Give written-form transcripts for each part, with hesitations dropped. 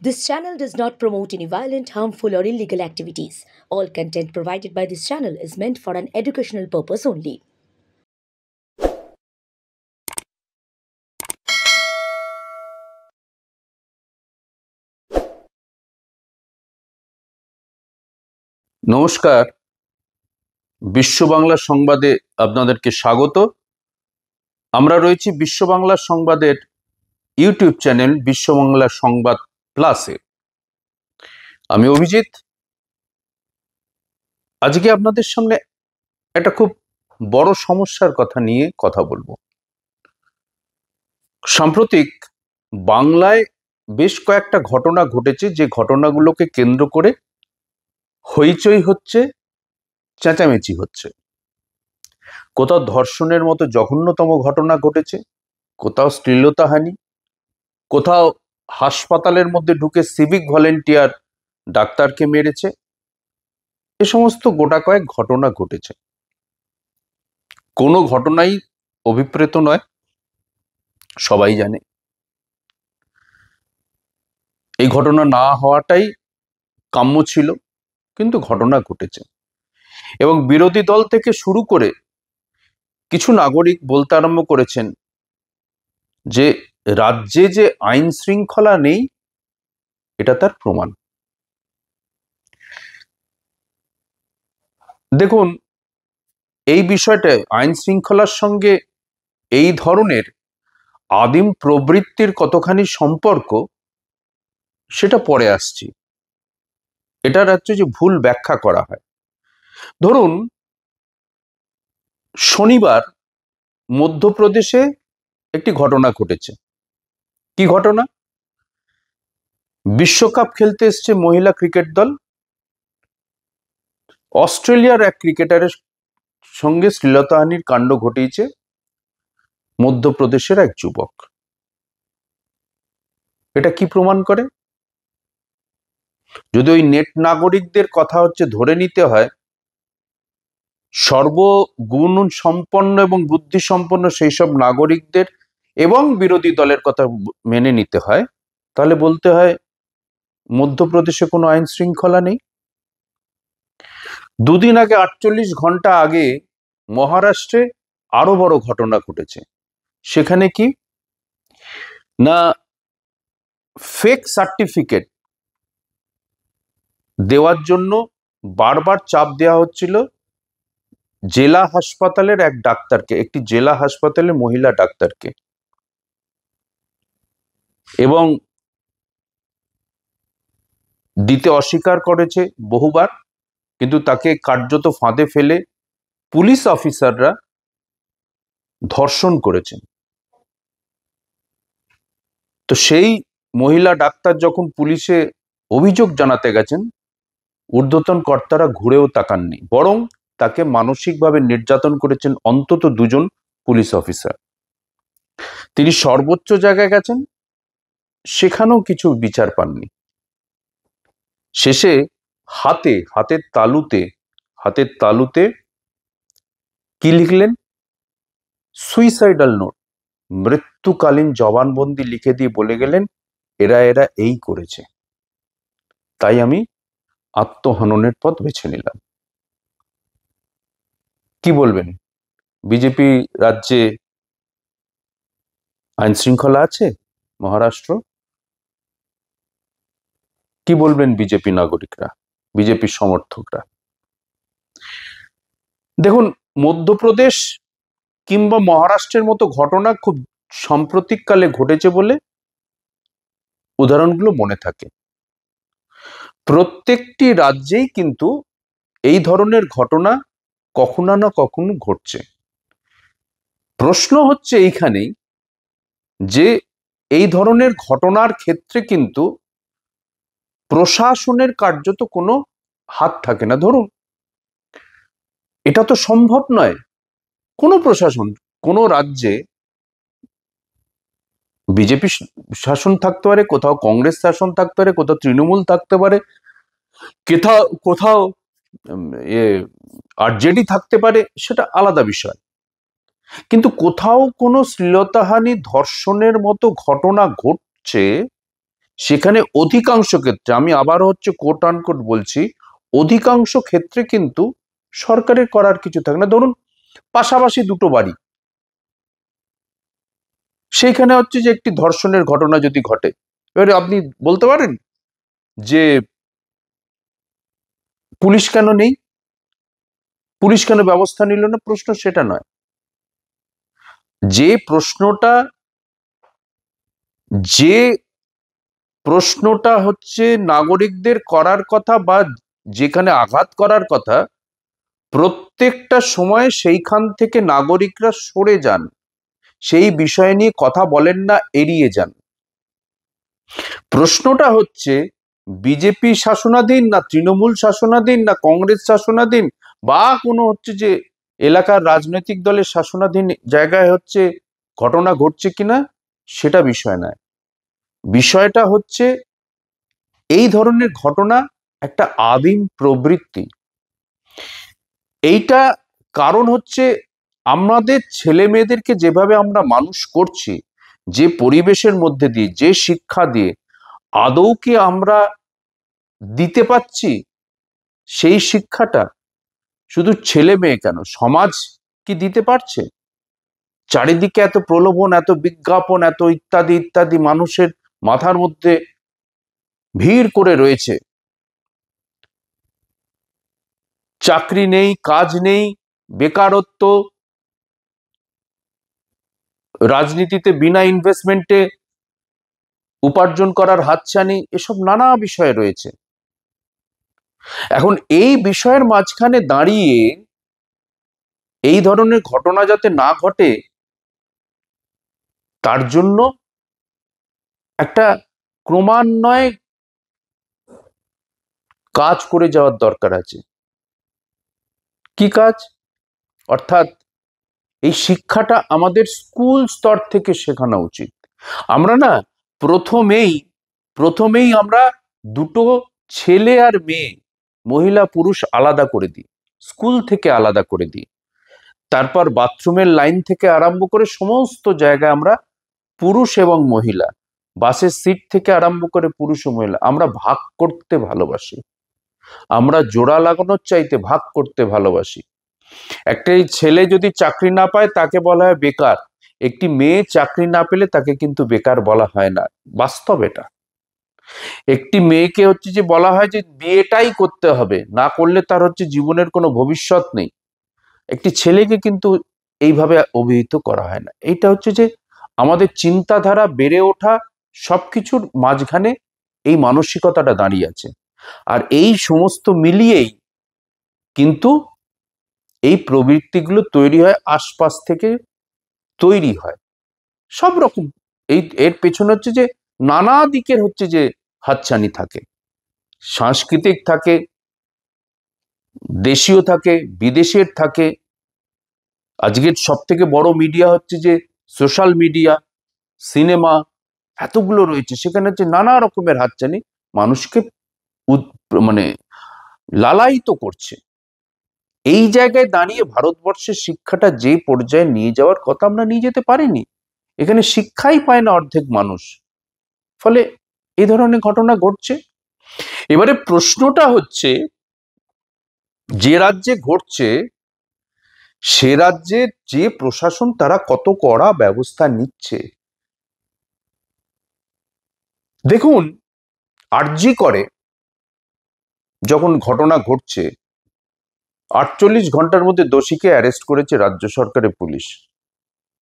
This channel does not promote any violent, harmful, or illegal activities. All content provided by this channel is meant for an educational purpose only. নমস্কার, বিশ্ব বাংলা সংবাদে আপনাদেরকে স্বাগত। আমরা রয়েছি বিশ্ব বাংলা সংবাদের ইউটিউব চ্যানেল বিশ্ব বাংলা সংবাদ প্লাসে। আমি অভিজিৎ। আজকে আপনাদের সামনে একটা খুব বড় সমস্যার কথা নিয়ে কথা বলবো। সাম্প্রতিক বাংলায় বেশ কয়েকটা ঘটনা ঘটেছে, যে ঘটনাগুলোকে কেন্দ্র করে হইচই হচ্ছে, চেঁচামেচি হচ্ছে। কোথাও ধর্ষণের মতো জঘন্যতম ঘটনা ঘটেছে, কোথাও শ্লীলতাহানি, কোথাও হাসপাতালের মধ্যে ঢুকে সিভিক ভলেন্টিয়ার ডাক্তারকে মেরেছে। এ সমস্ত গোটা কয়েক ঘটনা ঘটেছে। কোনো ঘটনাই অভিপ্রেত নয়, সবাই জানে। এই ঘটনা না হওয়াটাই কাম্য ছিল, কিন্তু ঘটনা ঘটেছে। এবং বিরোধী দল থেকে শুরু করে কিছু নাগরিক বলতে আরম্ভ করেছেন যে রাজ্যে যে আইন শৃঙ্খলা নেই, এটা তার প্রমাণ। দেখুন, এই বিষয়টা আইন শৃঙ্খলার সঙ্গে এই ধরনের আদিম প্রবৃত্তির কতখানি সম্পর্ক, সেটা পরে আসছি। এটার হচ্ছে যে ভুল ব্যাখ্যা করা হয়। ধরুন, শনিবার মধ্যপ্রদেশে একটি ঘটনা ঘটেছে। কি ঘটনা? বিশ্বকাপ খেলতে এসছে মহিলা ক্রিকেট দল, অস্ট্রেলিয়ার এক ক্রিকেটারের সঙ্গে শ্লীলতাহানির কাণ্ড ঘটিয়েছে মধ্যপ্রদেশের এক যুবক। এটা কি প্রমাণ করে? যদি ওই নেট নাগরিকদের কথা হচ্ছে ধরে নিতে হয়, সর্বগুণ সম্পন্ন এবং বুদ্ধি সম্পন্ন সেই সব নাগরিকদের এবং বিরোধী দলের কথা মেনে নিতে হয়, তাহলে বলতে হয় মধ্যপ্রদেশে কোনো আইন শৃঙ্খলা নেই। দুদিন আগে, 48 ঘন্টা আগে, মহারাষ্ট্রে আরো বড় ঘটনা ঘটেছে। সেখানে কি না, ফেক সার্টিফিকেট দেওয়ার জন্য বারবার চাপ দেওয়া হচ্ছিল জেলা হাসপাতালের এক ডাক্তারকে, একটি জেলা হাসপাতালের মহিলা ডাক্তারকে, এবং দিতে অস্বীকার করেছে বহুবার, কিন্তু তাকে কার্যত ফাঁদে ফেলে পুলিশ অফিসাররা ধর্ষণ করেছেন। তো সেই মহিলা ডাক্তার যখন পুলিশে অভিযোগ জানাতে গেছেন, ঊর্ধ্বতন কর্তারা ঘুরেও তাকাননি, বরং তাকে মানসিকভাবে নির্যাতন করেছেন অন্তত 2জন পুলিশ অফিসার। তিনি সর্বোচ্চ জায়গায় গেছেন, সেখানেও কিছু বিচার পাননি। শেষে হাতের তালুতে কি লিখলেন? সুইসাইডাল নোট, মৃত্যুকালীন জবানবন্দি লিখে দিয়ে বলে গেলেন, এরা এই করেছে, তাই আমি আত্মহননের পথ বেছে নিলাম। কি বলবেন? বিজেপি রাজ্যে আইন শৃঙ্খলা আছে? মহারাষ্ট্র কি বলবেন বিজেপি নাগরিকরা, বিজেপির সমর্থকরা? দেখুন, মধ্যপ্রদেশ কিংবা মহারাষ্ট্রের মতো ঘটনা খুব সাম্প্রতিককালে ঘটেছে বলে উদাহরণগুলো মনে থাকে। প্রত্যেকটি রাজ্যেই কিন্তু এই ধরনের ঘটনা কখনো না কখনো ঘটছে। প্রশ্ন হচ্ছে এইখানেই যে এই ধরনের ঘটনার ক্ষেত্রে কিন্তু প্রশাসনের কার্যত কোনো হাত থাকে না। ধরুন, এটা তো সম্ভব নয়, কোনো প্রশাসন, কোনো রাজ্যে বিজেপি শাসন থাকতে পারে, কোথাও কংগ্রেস শাসন থাকতে পারে, কোথাও তৃণমূল থাকতে পারে, কোথাও আরজেডি থাকতে পারে, সেটা আলাদা বিষয়। কিন্তু কোথাও কোনো শ্লীলতাহানি, ধর্ষণের মতো ঘটনা ঘটছে, সেখানে অধিকাংশ ক্ষেত্রে, আমি আবারও কোট আনকোট বলছি, অধিকাংশ ক্ষেত্রে কিন্তু সরকারের করার কিছু থাকে না। ধরুন পাশাপাশি দুটো বাড়ি, সেইখানে যে একটি ধর্ষণের ঘটনা যদি ঘটে, এবারে আপনি বলতে পারেন যে পুলিশ কেন নেই, পুলিশ কেন ব্যবস্থা নিল না? প্রশ্ন সেটা নয়। যে প্রশ্নটা নাগরিকদের করার কথা বা যেখানে আঘাত করার কথা, প্রত্যেকটা সময় সেইখান থেকে নাগরিকরা সরে যান, সেই বিষয় নিয়ে কথা বলেন না, এড়িয়ে যান। প্রশ্নটা বিজেপি শাসনাধীন না তৃণমূল শাসনাধীন না কংগ্রেস শাসনাধীন বা কোনো যে এলাকার রাজনৈতিক দলের শাসনাধীন জায়গায় ঘটনা ঘটছে কিনা, সেটা বিষয় নয়। বিষয়টা এই ধরনের ঘটনা একটা আদিম প্রবৃত্তি। এইটা কারণ আমাদের ছেলে মেয়েদেরকে যেভাবে আমরা মানুষ করছি, যে পরিবেশের মধ্যে দিয়ে, যে শিক্ষা দিয়ে, আদৌ কি আমরা দিতে পাচ্ছি সেই শিক্ষাটা? শুধু ছেলে মেয়ে কেন, সমাজ কি দিতে পারছে? চারিদিকে এত প্রলোভন, এত বিজ্ঞাপন, এত ইত্যাদি ইত্যাদি মানুষের মাথার মধ্যে ভিড় করে রয়েছে। চাকরি নেই, কাজ নেই, বেকারত্ব, রাজনীতিতে বিনা ইনভেস্টমেন্টে উপার্জন করার হাতছানি, এসব নানা বিষয় রয়েছে। এখন এই বিষয়ের মাঝখানে দাঁড়িয়ে এই ধরনের ঘটনা যাতে না ঘটে, তার জন্য একটা ক্রমান্বয়ে কাজ করে যাওয়ার দরকার আছে। কি কাজ? অর্থাৎ এই শিক্ষাটা আমাদের স্কুল স্তর থেকে শেখানো উচিত। আমরা না প্রথমেই আমরা দুটো ছেলে আর মেয়ে, মহিলা পুরুষ আলাদা করে দিই, স্কুল থেকে আলাদা করে দিই। তারপর বাথরুমের লাইন থেকে আরম্ভ করে সমস্ত জায়গায় আমরা পুরুষ এবং মহিলা, বাসের সিট থেকে আরম্ভ করে পুরুষ ও মহিলা, আমরা ভাগ করতে ভালোবাসি। আমরা জোড়া লাগানোর চাইতে ভাগ করতে ভালোবাসি। একটা ছেলে যদি চাকরি না পায় তাকে বলা হয় বেকার, একটি মেয়ে চাকরি না পেলে তাকে কিন্তু বেকার বলা হয় না। বাস্তব এটা। একটি মেয়েকে যে বলা হয় যে বিয়েটাই করতে হবে, না করলে তার জীবনের কোনো ভবিষ্যৎ নেই। একটি ছেলেকে কিন্তু এইভাবে অভিহিত করা হয় না। এইটা যে আমাদের চিন্তাধারা বেড়ে ওঠা, সবকিছুর মাঝখানে এই মানসিকতাটা দাঁড়িয়ে আছে। আর এই সমস্ত মিলিয়েই কিন্তু এই প্রবৃত্তিগুলো তৈরি হয়, আশপাশ থেকে তৈরি হয় সব রকম। এর পেছনে যে নানা দিকের যে হাতছানি থাকে, সাংস্কৃতিক থাকে, দেশীয় থাকে, বিদেশের থাকে। আজকের সব থেকে বড় মিডিয়া যে সোশ্যাল মিডিয়া, সিনেমা, এতগুলো রয়েছে, সেখানে নানা রকমের হাতছানি মানুষকে মানে লালায়িত করছে। এই জায়গায় দাঁড়িয়ে ভারতবর্ষের শিক্ষাটা যে পর্যায়ে নিয়ে যাওয়ার কথা, আমরা নিয়ে যেতে পারিনি। এখানে শিক্ষাই পায় না অর্ধেক মানুষ, ফলে এই ধরনের ঘটনা ঘটছে। এবারে প্রশ্নটা যে রাজ্যে ঘটছে সে রাজ্যের যে প্রশাসন, তারা কত কড়া ব্যবস্থা নিচ্ছে। দেখুন, আরজি করে যখন ঘটনা ঘটছে, 48 ঘন্টার মধ্যে দোষীকে অ্যারেস্ট করেছে রাজ্য সরকারের পুলিশ,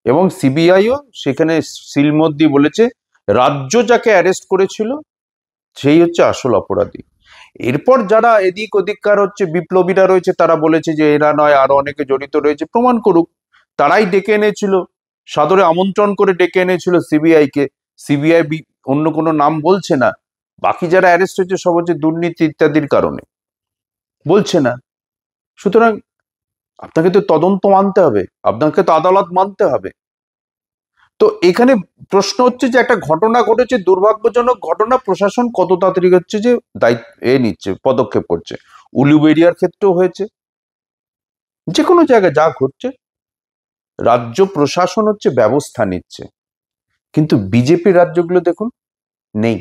এবং সিবিআইও সেখানে সিলমোহর দিয়ে বলেছে রাজ্য যাকে অ্যারেস্ট করেছিল সেই আসল অপরাধী। এরপর যারা এদিক ওদিককার বিপ্লবীরা রয়েছে, তারা বলেছে যে এরা নয়, আরো অনেকে জড়িত রয়েছে, প্রমাণ করুক। তারাই ডেকে এনেছিল, সাদরে আমন্ত্রণ করে ডেকে এনেছিল সিবিআই কে। সিবিআই অন্য কোনো নাম বলছে না। বাকি যারা অ্যারেস্ট হয়েছে সব দুর্নীতি ইত্যাদির কারণে, বলছে না। সুতরাং আপনাকে তো তদন্ত মানতে হবে, আপনাকে তো আদালত মানতে হবে। তো এখানে প্রশ্ন যে একটা ঘটনা ঘটেছে, দুর্ভাগ্যজনক ঘটনা, প্রশাসন কত তাড়াতাড়ি যে দায়িত্ব নিচ্ছে, পদক্ষেপ করছে। উলুবেড়িয়ার ক্ষেত্রেও হয়েছে। যে কোনো জায়গায় যা ঘটছে, রাজ্য প্রশাসন ব্যবস্থা নিচ্ছে। কিন্তু বিজেপি রাজ্যগুলো দেখুন, নেই।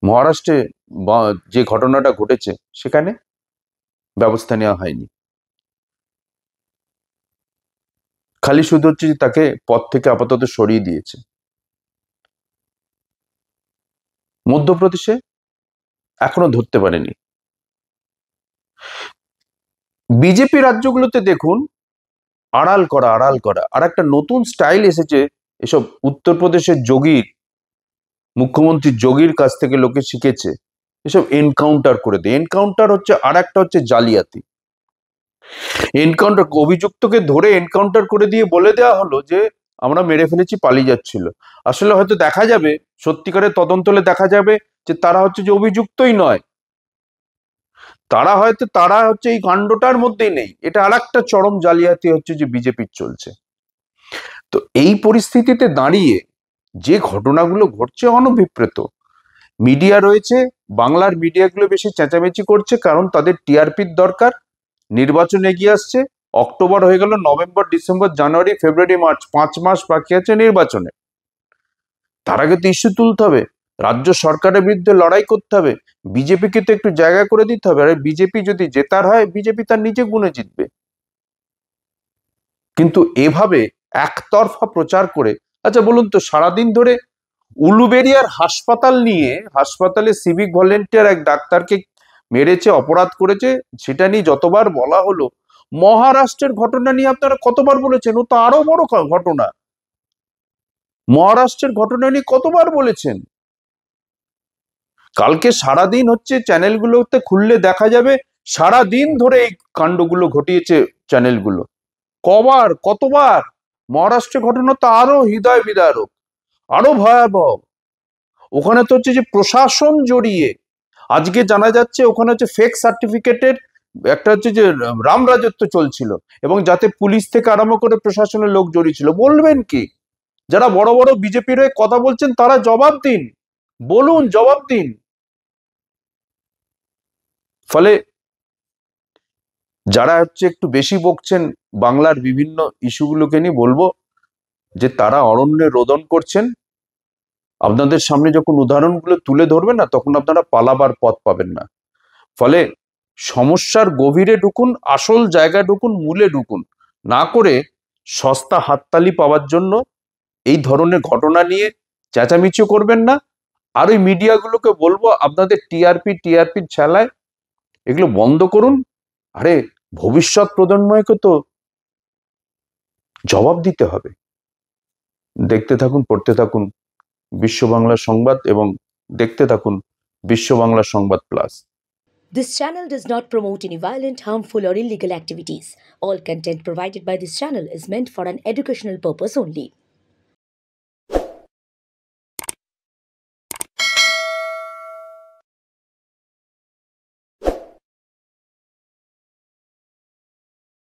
মহারাষ্ট্রে যে ঘটনাটা ঘটেছে সেখানে ব্যবস্থা নেওয়া হয়নি, খালি শুধু হচ্ছে যে তাকে পদ থেকে আপাতত সরিয়ে দিয়েছে। মধ্যপ্রদেশে এখনো ধরতে পারেনি। বিজেপি রাজ্যগুলোতে দেখুন আড়াল করা। আর একটা নতুন স্টাইল এসেছে এসব উত্তরপ্রদেশের যোগীর, মুখ্যমন্ত্রী যোগীর কাছ থেকে লোকে শিখেছে, এসব এনকাউন্টার করে দেয়। এনকাউন্টার হচ্ছে আর একটা হচ্ছে জালিয়াতি। এনকাউন্টার, অভিযুক্তকে ধরে এনকাউন্টার করে দিয়ে বলে দেওয়া হলো যে আমরা মেরে ফেলেছি, পালিয়ে যাচ্ছিল। আসলে হয়তো দেখা যাবে, সত্যিকারের তদন্ত হলে দেখা যাবে যে তারা হচ্ছে যে অভিযুক্তই নয়, তারা হচ্ছে এই কাণ্ডটার মধ্যেই নেই। এটা আর একটা চরম জালিয়াতি হচ্ছে যে বিজেপির চলছে। তো এই পরিস্থিতিতে দাঁড়িয়ে যে ঘটনাগুলো ঘটছে অনভিপ্রেত। মিডিয়া রয়েছে, বাংলার মিডিয়াগুলো বেশি চেঁচামেচি করছে কারণ তাদের টিআরপির দরকার। নির্বাচন এগিয়ে আসছে, অক্টোবর হয়ে গেল, নভেম্বর, ডিসেম্বর, জানুয়ারি, ফেব্রুয়ারি, মার্চ, 5 মাস বাকি আছে নির্বাচনে। তার আগে তো ইস্যু তুলতে হবে, রাজ্য সরকারের বিরুদ্ধে লড়াই করতে হবে, বিজেপিকে তো একটু জায়গা করে দিতে হবে। আর বিজেপি যদি জেতার হয়, বিজেপি তার নিজে গুণে জিতবে। কিন্তু এভাবে একতরফা প্রচার করে, আচ্ছা বলুন তো, সারাদিন ধরে উলুবেরিয়ার হাসপাতাল নিয়ে, হাসপাতালে সিভিক ভলেন্টিয়ার এক ডাক্তারকে মেরেছে, অপরাধ করেছে, সেটা নিয়ে যতবার বলা হলো। মহারাষ্ট্রের ঘটনা নিয়ে আপনারা কতবার বলেছেন, ও তো আরো বড় ঘটনা। মহারাষ্ট্রের ঘটনা নিয়ে কতবার বলেছেন। কালকে সারাদিন হচ্ছে চ্যানেলগুলোতে খুললে দেখা যাবে সারাদিন ধরে এই কাণ্ডগুলো ঘটিয়েছে চ্যানেলগুলো। কতবার। মহারাষ্ট্রের ঘটনা তো আরো হৃদয় বিদারক, আরো ভয়াবহ। ওখানে তো হচ্ছে যে প্রশাসন জড়িয়ে, আজকে জানা যাচ্ছে ওখানে হচ্ছে ফেক সার্টিফিকেটের একটা হচ্ছে যে রামরাজত্ব চলছিল, এবং যাতে পুলিশ থেকে আরম্ভ করে প্রশাসনের লোক জড়িয়ে ছিল। বলবেন কি? যারা বড় বড় বিজেপির হয়ে কথা বলছেন তারা জবাব দিন, বলুন, জবাব দিন। ফলে যারা হচ্ছে একটু বেশি বকছেন বাংলার বিভিন্ন ইস্যুগুলোকে নিয়ে, বলবো যে তারা অরণ্যে রোদন করছেন। আপনাদের সামনে যখন উদাহরণগুলো তুলে ধরবেন না, তখন আপনারা পালাবার পথ পাবেন না। ফলে সমস্যার গভীরে ঢুকুন, আসল জায়গায় ঢুকুন, মূলে ঢুকুন, না করে সস্তা হাততালি পাওয়ার জন্য এই ধরনের ঘটনা নিয়ে চেঁচামেচি করবেন না। আর ওই মিডিয়াগুলোকে বলবো, আপনাদের টিআরপির ছেলায় এগুলো বন্ধ করুন। আরে ভবিষ্যৎ প্রজন্মকে তো জবাব দিতে হবে। দেখতে থাকুন, পড়তে থাকুন বিশ্ব বাংলা সংবাদ, এবং দেখতে থাকুন বিশ্ব বাংলা সংবাদ plus. This channel does not promote any violent, harmful, or illegal activities. All content provided by this channel is meant for an educational purpose only.